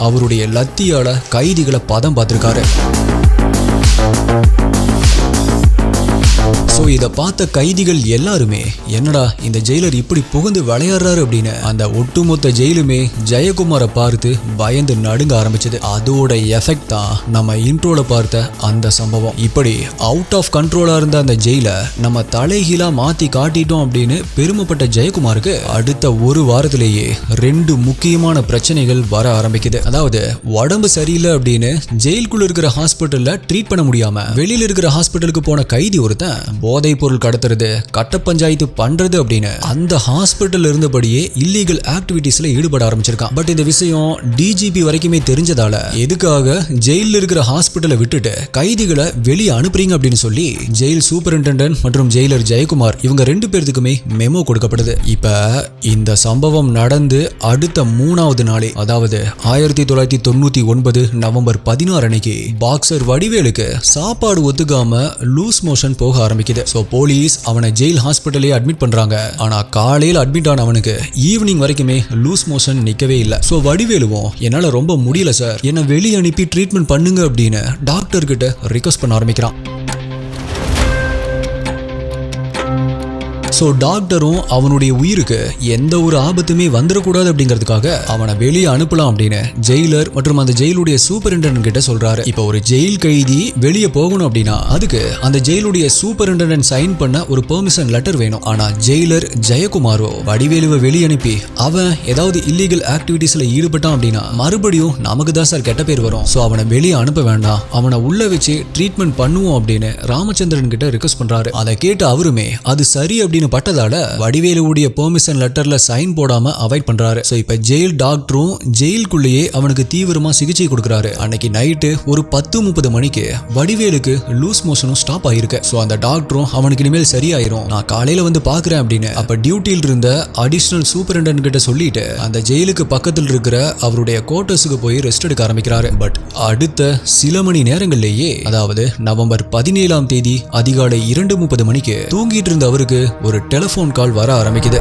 அவருடைய லத்தியால கைதிகளை பதம் பார்த்திருக்காரு. சோ இத பார்த்த கைதிகள் எல்லாருமே என்னடா இந்த ஜெயிலர் இப்படி புகுந்து விளையாடுறாரு அப்படின்னு அந்த ஒட்டுமொத்த ஜெயிலுமே ஜெயக்குமாரை பார்த்து பயந்து நடுங்க ஆரம்பிச்சது. அதோட எஃபெக்ட் தான் நம்ம இன்ட்ரோல பார்த்த அந்த சம்பவம். இப்படி அவுட் ஆஃப் கண்ட்ரோலா இருந்த அந்த ஜெயில நம்ம தலைகீழா மாத்தி காட்டிட்டோம் அப்படின்னு பெருமைப்பட்ட ஜெயக்குமாருக்கு அடுத்த ஒரு வாரத்திலேயே 2 முக்கியமான பிரச்சனைகள் வர ஆரம்பிக்குது. அதாவது உடம்பு சரியில்லை அப்படின்னு ஜெயிலுக்குள்ள இருக்கிற ஹாஸ்பிட்டல்ல ட்ரீட் பண்ண முடியாம வெளியில இருக்கிற ஹாஸ்பிட்டலுக்கு போன கைதி ஒருத்தன் போதை பொருள் கடத்துறது, கட்ட பஞ்சாயத்து பண்றது அப்படின்னு அந்த ஹாஸ்பிட்டல் இருந்தபடியே இல்லீகல் ஆக்டிவிட்டீஸ்ல ஈடுபட ஆரம்பிச்சிருக்கான். பட் இந்த விஷயம் டிஜிபி வரைக்குமே தெரிஞ்சதால எதுக்காக ஜெயில இருக்கிற ஹாஸ்பிட்டலை விட்டுட்டு கைதிகளை வெளியே அனுப்புறீங்க அப்படின்னு சொல்லி ஜெயில் சூப்பரிண்டெண்டன்ட் மற்றும் ஜெயிலர் ஜெயக்குமார் இவங்க 2 பேருக்கு மெமோ கொடுக்கப்படுது. இப்ப இந்த சம்பவம் நடந்து அடுத்த 3வது நாளே, அதாவது 1999 நவம்பர் 16 அன்னைக்கு பாக்ஸர் வடிவேலுக்கு சாப்பாடு ஒத்துக்காம லூஸ் மோஷன் போக ஆரம்பிக்குது. சோ போலீஸ் அவனை ஜெயில் ஹாஸ்பிட்டலே அட்மிட் பண்றாங்க. ஆனா காலையில அட்மிட் ஆன அவனுக்கு ஈவினிங் வரைக்குமே லூஸ் மோஷன் நிக்கவே இல்ல. சோ வடிவேலுவும் என்னால ரொம்ப முடியல சார், என்ன வெளியே அனுப்பி ட்ரீட்மெண்ட் பண்ணுங்க அப்படின்னு டாக்டர் கிட்ட ரிக்வெஸ்ட் பண்ண ஆரம்பிக்கிறான். சோ டாக்டரும் அவனுடைய உயிருக்கு எந்த ஒரு ஆபத்துமே வந்துடக்கூடாது அப்படிங்கிறதுக்காக அவனை வெளியே அனுப்பலாம் அப்படின்னு ஜெயிலர் மற்றும் அந்த ஜெயிலுடைய சூப்பரிண்டெண்டன்ட் கிட்ட சொல்றாரு. இப்ப ஒரு ஜெயில் கைதி வெளியே போகணும் அப்படின்னா அதுக்கு அந்த ஜெயிலுடைய சூப்பரிண்டெண்டன்ட் சைன் பண்ண ஒரு பெர்மிஷன் லெட்டர் வேணும். ஆனா ஜெயிலர் ஜெயக்குமாரோ வடிவேலுவை வெளியே அனுப்பி அவன் ஏதாவது இல்லீகல் ஆக்டிவிட்டீஸ்ல ஈடுபட்டான் அப்படின்னா மறுபடியும் நமக்கு தான் சார் கெட்ட பேர் வரும். சோ அவனை வெளியே அனுப்ப வேண்டாம், அவனை உள்ள வச்சு ட்ரீட்மெண்ட் பண்ணுவோம் அப்படின்னு ராமச்சந்திரன் கிட்ட ரிக்வெஸ்ட் பண்றாரு. அதை கேட்டு அவருமே அது சரி அப்படின்னு பட்டதால வடிவேலுடைய பெர்மிஷன் லெட்டர்ல சைன் போடாம அவாய்ட் பண்றாரு. சோ இப்ப ஜெயில் டாக்டரும் ஜெயிலுக்குள்ளேயே அவனுக்கு தீவிரமா சிகிச்சை கொடுக்கறாரு. அன்னைக்கு நைட்டு ஒரு 10:30 மணிக்கு வடிவேலுக்கு லூஸ் மோஷனும் ஸ்டாப் ஆயிருக்கு. சோ அந்த டாக்டரும் அவனுக்கு இனிமேல் சரியாயிரும், நான் காலையில வந்து பாக்குறேன் அப்படின்னு அப்ப டியூட்டியில் இருந்த அடிஷனல் சூப்பரிண்டென்ட் கிட்ட சொல்லிட்டு அந்த ஜெயிலுக்கு பக்கத்தில் இருக்கிற அவருடைய குவார்டர்ஸுக்கு போய் ரெஸ்ட் எடுக்க ஆரம்பிக்கிறாரு. பட் அடுத்த சில மணி நேரங்கள்லேயே, அதாவது நவம்பர் 17ஆம் தேதி அதிகாலை 2:30 மணிக்கு தூங்கிட்டு இருந்த அவருக்கு ஒரு டெலிபோன் கால் வர ஆரம்பிக்குது.